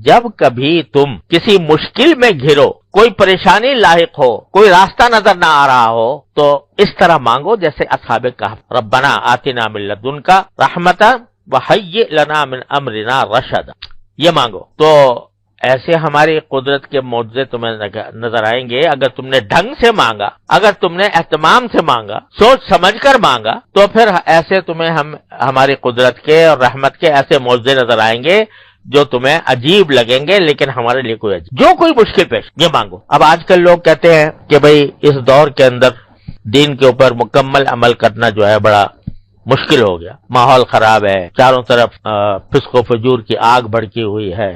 جب کبھی تم کسی مشکل میں گھرو، کوئی پریشانی لاحق ہو، کوئی راستہ نظر نہ آ رہا ہو، تو اس طرح مانگو جیسے اصحاب کہف، ربنا آتنا من لدنک رحمتا وہیئ لنا من امرنا رشدا، یہ مانگو۔ تو ایسے ہماری قدرت کے معجزے تمہیں نظر آئیں گے اگر تم نے ڈھنگ سے مانگا، اگر تم نے اہتمام سے مانگا، سوچ سمجھ کر مانگا، تو پھر ایسے تمہیں ہماری قدرت کے اور رحمت کے ایسے معجزے نظر آئیں گے جو تمہیں عجیب لگیں گے، لیکن ہمارے لیے کوئی عجیب، جو کوئی مشکل پیش یہ مانگو۔ اب آج کل لوگ کہتے ہیں کہ بھئی اس دور کے اندر دین کے اوپر مکمل عمل کرنا جو ہے بڑا مشکل ہو گیا، ماحول خراب ہے، چاروں طرف فسق و فجور کی آگ بھڑکی ہوئی ہے،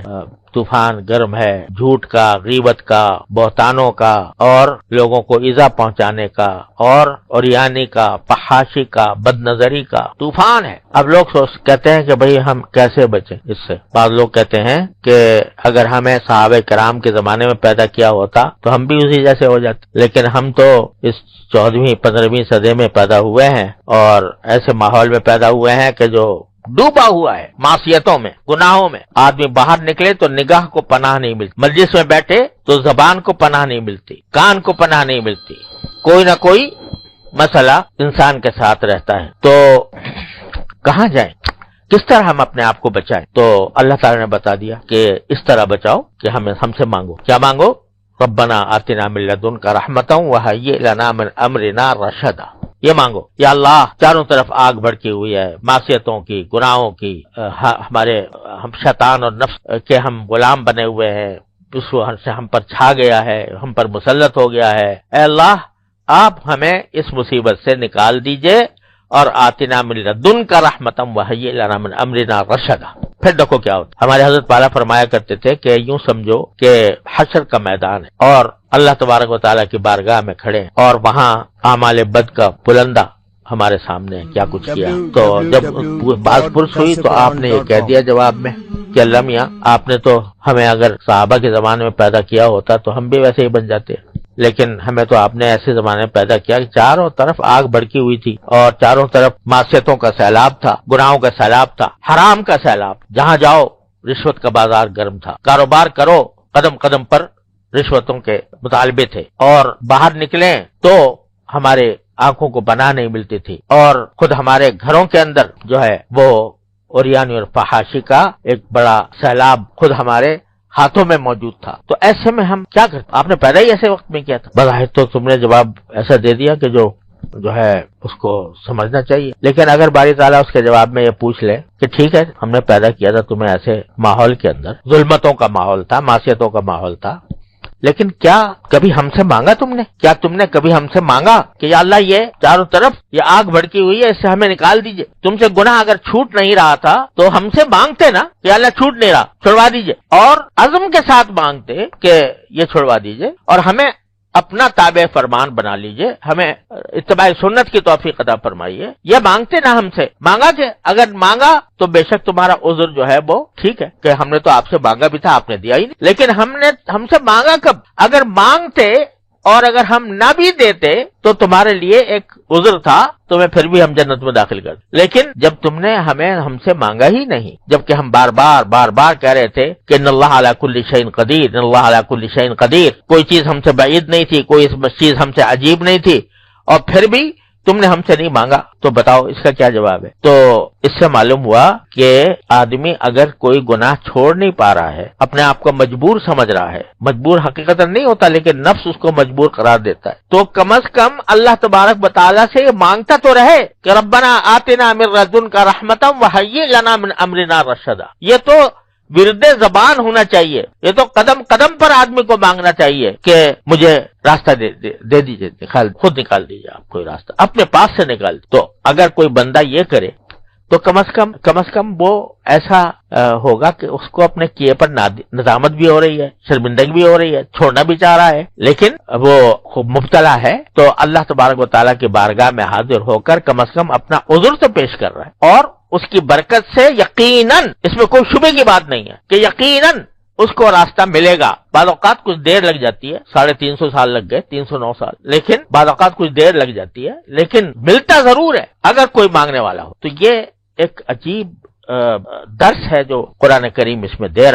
طوفان گرم ہے، جھوٹ کا، غیبت کا، بہتانوں کا، اور لوگوں کو ایذا پہنچانے کا، اور عریانی کا، فحاشی کا، بد نظری کا طوفان ہے۔ اب لوگ کہتے ہیں کہ بھئی ہم کیسے بچیں اس سے۔ بعض لوگ کہتے ہیں کہ اگر ہمیں صحابہ کرام کے زمانے میں پیدا کیا ہوتا تو ہم بھی اسی جیسے ہو جاتے، لیکن ہم تو اس 14ویں 15ویں صدی میں پیدا ہوئے ہیں اور ایسے ماحول میں پیدا ہوئے ہیں کہ جو ڈوبا ہوا ہے معصیتوں میں، گناہوں میں۔ آدمی باہر نکلے تو نگاہ کو پناہ نہیں ملتی، مجلس میں بیٹھے تو زبان کو پناہ نہیں ملتی، کان کو پناہ نہیں ملتی، کوئی نہ کوئی مسئلہ انسان کے ساتھ رہتا ہے۔ تو کہاں جائیں، کس طرح ہم اپنے آپ کو بچائیں؟ تو اللہ تعالی نے بتا دیا کہ اس طرح بچاؤ کہ ہم سے مانگو۔ کیا مانگو؟ ربنا آتنا من لدنک رحمتا وہیئ لنا من امرنا رشدا، یہ مانگو۔ یا اللہ، چاروں طرف آگ بھڑکی ہوئی ہے، معصیتوں کی، گناہوں کی، ہم شیطان اور نفس کے ہم غلام بنے ہوئے ہیں، اس سے ہم پر چھا گیا ہے، ہم پر مسلط ہو گیا ہے۔ اے اللہ، آپ ہمیں اس مصیبت سے نکال دیجئے، اور آتنا من لدنک رحمتا وہیئ لنا من امرنا رشدا۔ پھر دیکھو کیا ہوتا۔ ہمارے حضرت والا فرمایا کرتے تھے کہ یوں سمجھو کہ حشر کا میدان ہے اور اللہ تبارک و تعالیٰ کی بارگاہ میں کھڑے ہیں، اور وہاں اعمال بد کا بلندہ ہمارے سامنے کیا کچھ کیا۔ تو جب بات پرس ہوئی تو آپ نے یہ کہہ دیا جواب میں کہ اللہ میاں، آپ نے تو ہمیں اگر صحابہ کے زمانے میں پیدا کیا ہوتا تو ہم بھی ویسے ہی بن جاتے، لیکن ہمیں تو آپ نے ایسے زمانے میں پیدا کیا کہ چاروں طرف آگ بھڑکی ہوئی تھی اور چاروں طرف معصیتوں کا سیلاب تھا، گناہوں کا سیلاب تھا، حرام کا سیلاب، جہاں جاؤ رشوت کا بازار گرم تھا، کاروبار کرو قدم قدم پر رشوتوں کے مطالبے تھے، اور باہر نکلیں تو ہمارے آنکھوں کو پناہ نہیں ملتی تھی، اور خود ہمارے گھروں کے اندر جو ہے وہ عریانی اور فحاشی کا ایک بڑا سیلاب خود ہمارے ہاتھوں میں موجود تھا۔ تو ایسے میں ہم کیا کرتے؟ آپ نے پیدا ہی ایسے وقت میں کیا تھا۔ بظاہر تو تم نے جواب ایسا دے دیا کہ جو ہے اس کو سمجھنا چاہیے، لیکن اگر باری تعالیٰ اس کے جواب میں یہ پوچھ لے کہ ٹھیک ہے، ہم نے پیدا کیا تھا تمہیں ایسے ماحول کے اندر، ظلمتوں کا ماحول تھا، معصیتوں کا ماحول تھا، لیکن کیا کبھی ہم سے مانگا تم نے؟ کیا تم نے کبھی ہم سے مانگا کہ یا اللہ، یہ چاروں طرف یہ آگ بھڑکی ہوئی ہے، اس سے ہمیں نکال دیجئے؟ تم سے گناہ اگر چھوٹ نہیں رہا تھا تو ہم سے مانگتے نا کہ یا اللہ چھوٹ نہیں رہا، چھڑوا دیجئے، اور عزم کے ساتھ مانگتے کہ یہ چھڑوا دیجئے اور ہمیں اپنا تابع فرمان بنا لیجئے، ہمیں اتباع سنت کی توفیق عطا فرمائیے۔ یہ مانگتے نا ہم سے، مانگا کہ اگر مانگا تو بے شک تمہارا عذر جو ہے وہ ٹھیک ہے کہ ہم نے تو آپ سے مانگا بھی تھا، آپ نے دیا ہی نہیں، لیکن ہم سے مانگا کب؟ اگر مانگتے اور اگر ہم نہ بھی دیتے تو تمہارے لیے ایک عذر تھا، تمہیں پھر بھی ہم جنت میں داخل کر دیں، لیکن جب تم نے ہم سے مانگا ہی نہیں، جبکہ ہم بار بار کہہ رہے تھے کہ ان اللہ علی کل شیء قدیر، ان اللہ علی کل شیء قدیر، کوئی چیز ہم سے بعید نہیں تھی، کوئی چیز ہم سے عجیب نہیں تھی، اور پھر بھی تم نے ہم سے نہیں مانگا، تو بتاؤ اس کا کیا جواب ہے؟ تو اس سے معلوم ہوا کہ آدمی اگر کوئی گناہ چھوڑ نہیں پا رہا ہے، اپنے آپ کو مجبور سمجھ رہا ہے، مجبور حقیقت نہیں ہوتا لیکن نفس اس کو مجبور قرار دیتا ہے، تو کم از کم اللہ تبارک و تعالیٰ سے یہ مانگتا تو رہے کہ ربنا آتنا من لدنک رحمتا وہیئ لنا من امرنا رشدا۔ یہ تو ورد زبان ہونا چاہیے، یہ تو قدم قدم پر آدمی کو مانگنا چاہیے کہ مجھے راستہ دے دیجئے، خود نکال دیجئے، آپ کوئی راستہ اپنے پاس سے نکال۔ تو اگر کوئی بندہ یہ کرے تو کم از کم وہ ایسا ہوگا کہ اس کو اپنے کیے پر ندامت بھی ہو رہی ہے، شرمندگی بھی ہو رہی ہے، چھوڑنا بھی چاہ رہا ہے، لیکن وہ خوب مبتلا ہے، تو اللہ تبارک و تعالیٰ کی بارگاہ میں حاضر ہو کر کم از کم اپنا عذر تو پیش کر رہا ہے، اور اس کی برکت سے یقیناً، اس میں کوئی شبے کی بات نہیں ہے کہ یقیناً اس کو راستہ ملے گا۔ بعض اوقات کچھ دیر لگ جاتی ہے، 350 سال لگ گئے، 309 سال، لیکن بعض اوقات کچھ دیر لگ جاتی ہے، لیکن ملتا ضرور ہے اگر کوئی مانگنے والا ہو۔ تو یہ ایک عجیب درس ہے جو قرآن کریم اس میں دے رہا ہے۔